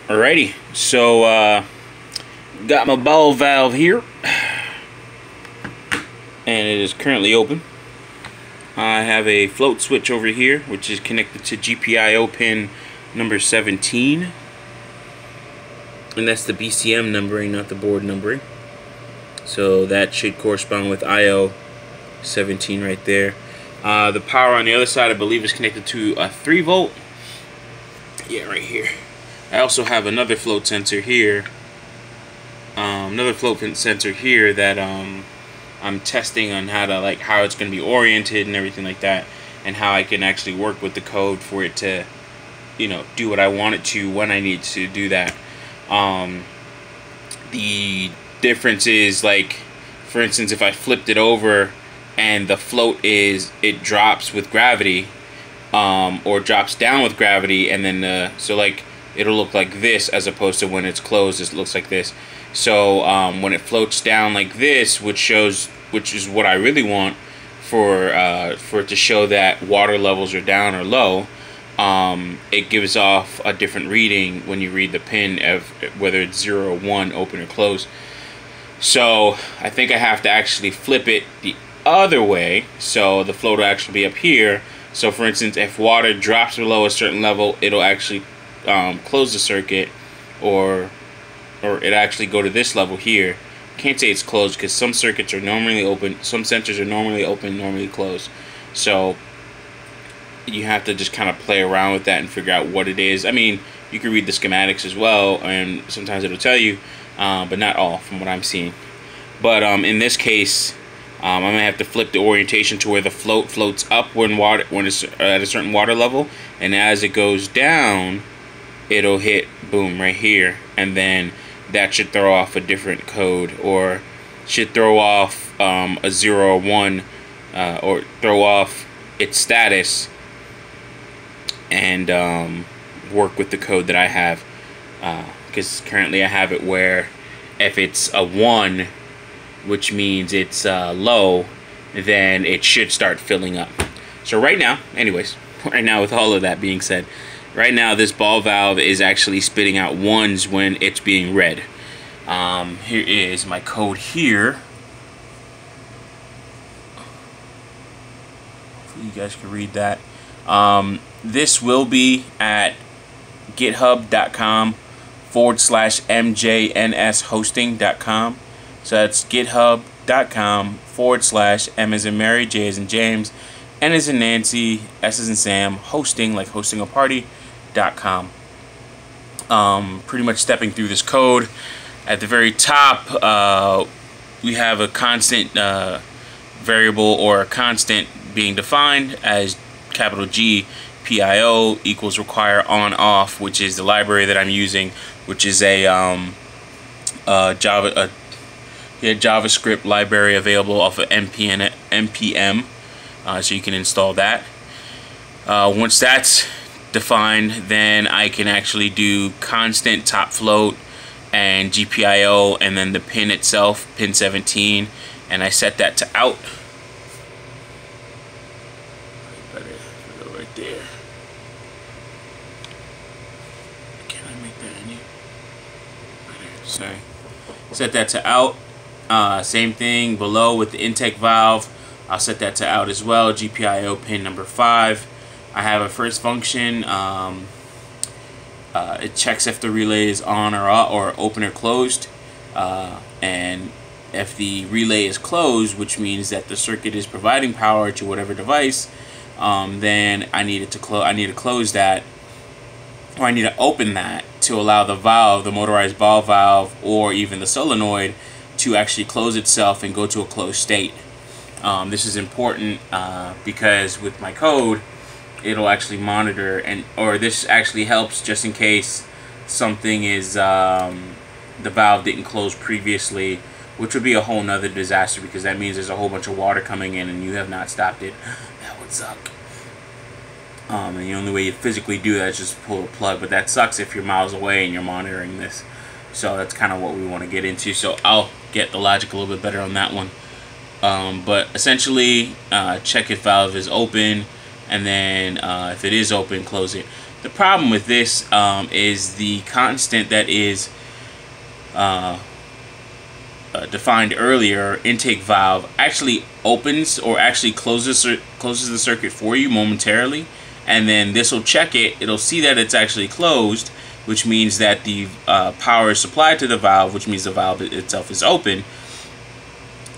Alrighty, so got my ball valve here, and it is currently open. I have a float switch over here, which is connected to Gpio pin number 17, and that's the BCM numbering, not the board numbering. So that should correspond with IO 17 right there. The power on the other side, I believe, is connected to a 3-volt. Yeah, right here. I also have another float sensor here. That I'm testing on how it's going to be oriented and everything like that, and how I can actually work with the code for it to, do what I want it to when I need to do that. The difference is, like, for instance, if I flipped it over and the float drops with gravity, or drops down with gravity, and then so like it'll look like this, as opposed to when it's closed it looks like this. So when it floats down like this, which is what I really want for it to show that water levels are down or low, it gives off a different reading when you read the pin of whether it's 0 or 1, open or closed. So I think I have to actually flip it the other way, so the float will actually be up here. So for instance, if water drops below a certain level, it'll actually close the circuit, or it actually go to this level here. Can't say it's closed because some circuits are normally open, some sensors are normally open, normally closed. So you have to just kind of play around with that and figure out what it is. I mean, you can read the schematics as well, and sometimes it'll tell you, but not all from what I'm seeing. But in this case, I'm gonna have to flip the orientation to where the float floats up when it's at a certain water level, and as it goes down, it'll hit boom right here, and then that should throw off a different code, or should throw off a 0 or 1, or throw off its status, and work with the code that I have, because currently I have it where if it's a 1, which means it's low, then it should start filling up. So right now, with all of that being said, right now this ball valve is actually spitting out 1s when it's being read. Here is my code here. Hopefully you guys can read that. This will be at github.com/mjnshosting.com. So that's github.com/M as in Mary, J as in James, N as in Nancy, S as in Sam, hosting, like hosting a party.com. Pretty much stepping through this code. At the very top, we have a constant variable, or a constant being defined as capital Gpio equals require onoff, which is the library that I'm using, which is a JavaScript library available off of npm, so you can install that. Once that's defined, then I can actually do constant, topFloat, and Gpio, and then the pin itself, pin 17, and I set that to out. Right there. Can I make that any? Right there. Sorry. Set that to out. Same thing below with the intake valve. I'll set that to out as well. Gpio pin number 5. I have a first function. It checks if the relay is on or off, or open or closed. And if the relay is closed, which means that the circuit is providing power to whatever device, then I need to close that, or I need to open that to allow the valve, the motorized ball valve, or even the solenoid, to actually close itself and go to a closed state. This is important because with my code, it'll actually monitor, or this actually helps just in case something is the valve didn't close previously, which would be a whole nother disaster, because that means there's a whole bunch of water coming in and you have not stopped it. That would suck. And the only way you physically do that is just pull the plug, but that sucks if you're miles away and you're monitoring this. So that's kind of what we want to get into. So I'll get the logic a little bit better on that one. But essentially, check if valve is open, and then if it is open, close it. The problem with this is the constant that is defined earlier, intake valve, actually opens or actually closes the circuit for you momentarily, and then this will check it. It'll see that it's actually closed, which means that the power is supplied to the valve, which means the valve itself is open,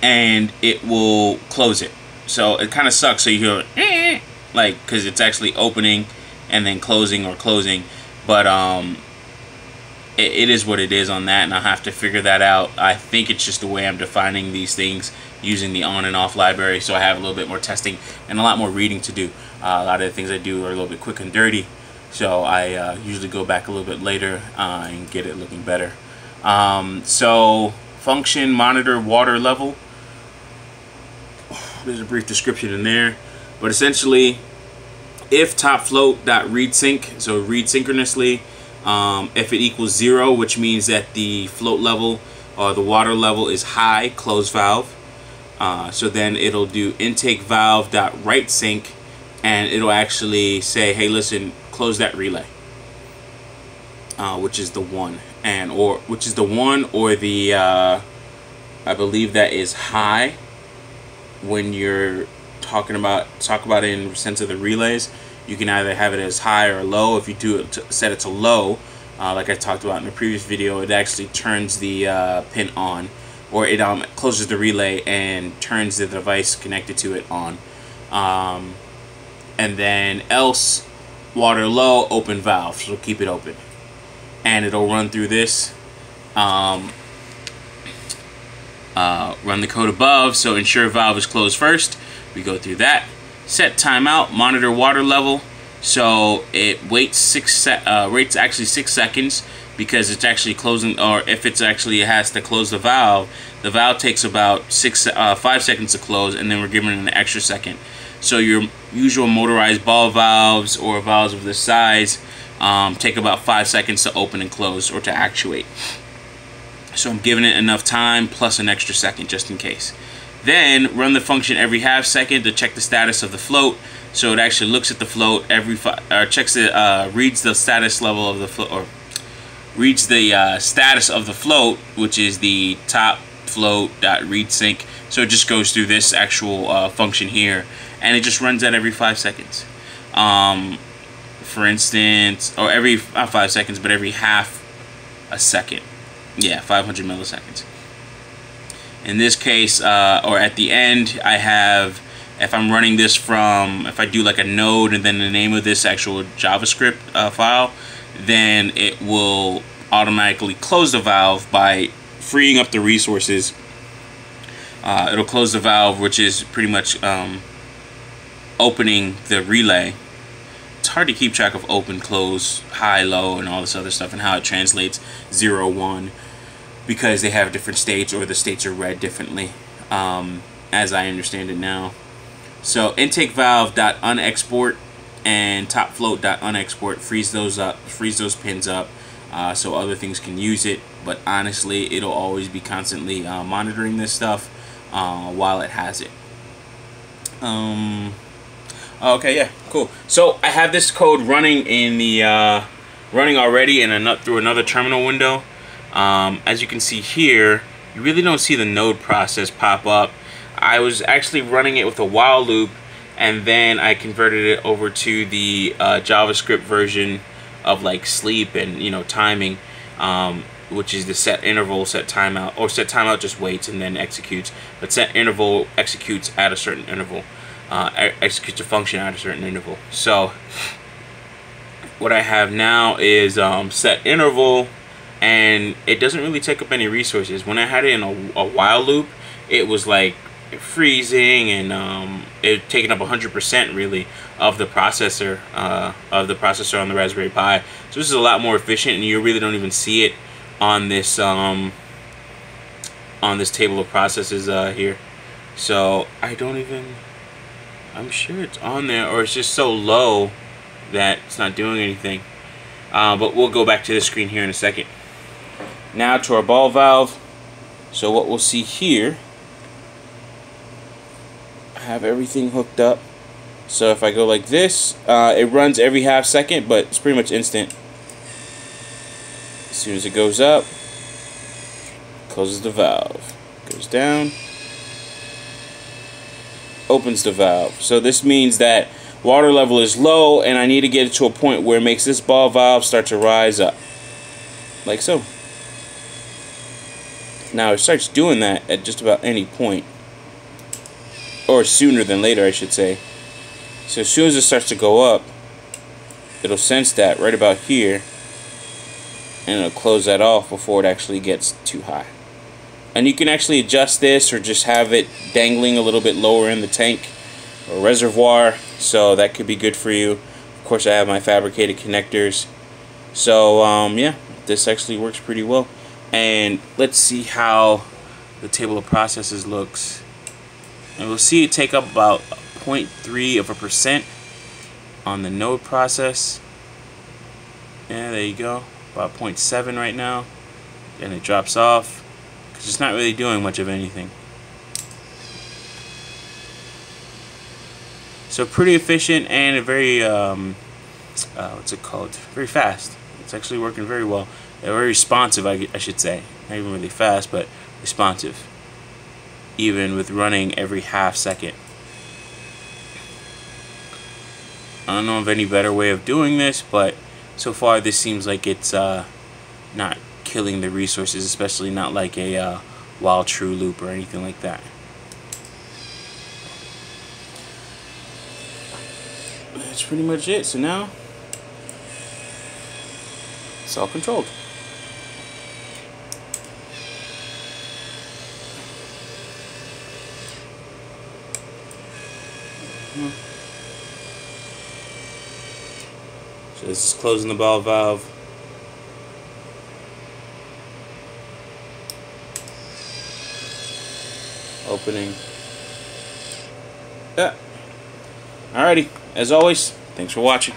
and it will close it. So it kind of sucks. So you hear like, because it's actually opening and then closing or closing, but it is what it is on that, and I'll have to figure that out. I think it's just the way I'm defining these things using the on and off library, so I have a little bit more testing and a lot more reading to do. A lot of the things I do are a little bit quick and dirty, so I usually go back a little bit later and get it looking better. So function monitor water level. There's a brief description in there, but essentially, if topFloat.readSync, so read synchronously, if it equals 0, which means that the float level or the water level is high, close valve. So then it'll do intakeValve.writeSync, and it'll actually say, hey, listen, close that relay, which is the 1, or the I believe that is high when you're talk about it in the sense of the relays. You can either have it as high or low. If you do it set it to low, like I talked about in the previous video, it actually turns the pin on, or it closes the relay and turns the device connected to it on. And then else water low, open valve, so keep it open, and it'll run through this. Run the code above, so ensure valve is closed first. We go through that. Set timeout, monitor water level. So it waits actually 6 seconds, because it's actually closing, or if it's actually, it has to close the valve takes about 5 seconds to close, and then we're giving it an extra second. So your usual motorized ball valves or valves of this size take about 5 seconds to open and close, or to actuate. So I'm giving it enough time plus an extra second just in case. Then run the function every half second to check the status of the float. So it actually looks at the float checks it, reads the status level of the float, or reads the status of the float, which is the topFloat.readSync. So it just goes through this actual function here, and it just runs that every 5 seconds. For instance, or every not 5 seconds, but every half a second. Yeah, 500 milliseconds. In this case, or at the end, I have, if I'm running this from, if I do like a node and then the name of this actual JavaScript file, then it will automatically close the valve by freeing up the resources. It'll close the valve, which is pretty much opening the relay. It's hard to keep track of open, close, high, low, and all this other stuff, and how it translates 0, 1. Because they have different states, or the states are read differently, as I understand it now. So intakeValve.unexport and topFloat.unexport freeze those pins up, so other things can use it. But honestly, it'll always be constantly monitoring this stuff while it has it. Okay, yeah, cool. So I have this code running in the running already through another terminal window. As you can see here, you really don't see the node process pop up. I was actually running it with a while loop, and then I converted it over to the JavaScript version of like sleep and, you know, timing, which is the setInterval, setTimeout, or setTimeout just waits and then executes, but setInterval executes at a certain interval, executes a function at a certain interval. So what I have now is setInterval, and it doesn't really take up any resources. When I had it in a while loop, it was like freezing, and it taking up 100% really of the processor on the Raspberry Pi. So this is a lot more efficient, and you really don't even see it on this table of processes here. So I'm sure it's on there, or it's just so low that it's not doing anything. But we'll go back to the screen here in a second. Now to our ball valve. So what we'll see here, I have everything hooked up. So if I go like this, it runs every half second, but it's pretty much instant. As soon as it goes up, closes the valve, goes down, opens the valve. So this means that water level is low, and I need to get it to a point where it makes this ball valve start to rise up, like so. Now it starts doing that at just about any point, or sooner than later, I should say. So as soon as it starts to go up, it'll sense that right about here, and it'll close that off before it actually gets too high. And you can actually adjust this or just have it dangling a little bit lower in the tank or reservoir, so that could be good for you. Of course, I have my fabricated connectors. So yeah, this actually works pretty well. And let's see how the table of processes looks. And we'll see it take up about 0.3% on the node process. Yeah, there you go. About 0.7 right now. And it drops off because it's not really doing much of anything. So pretty efficient and very what's it called? Very fast. It's actually working very well. They're very responsive, I should say. Not even really fast, but responsive. Even with running every half second. I don't know of any better way of doing this, but so far this seems like it's not killing the resources, especially not like a while true loop or anything like that. That's pretty much it. So now it's all controlled. So this is closing the ball valve. Opening. Yeah. Alrighty. As always, thanks for watching.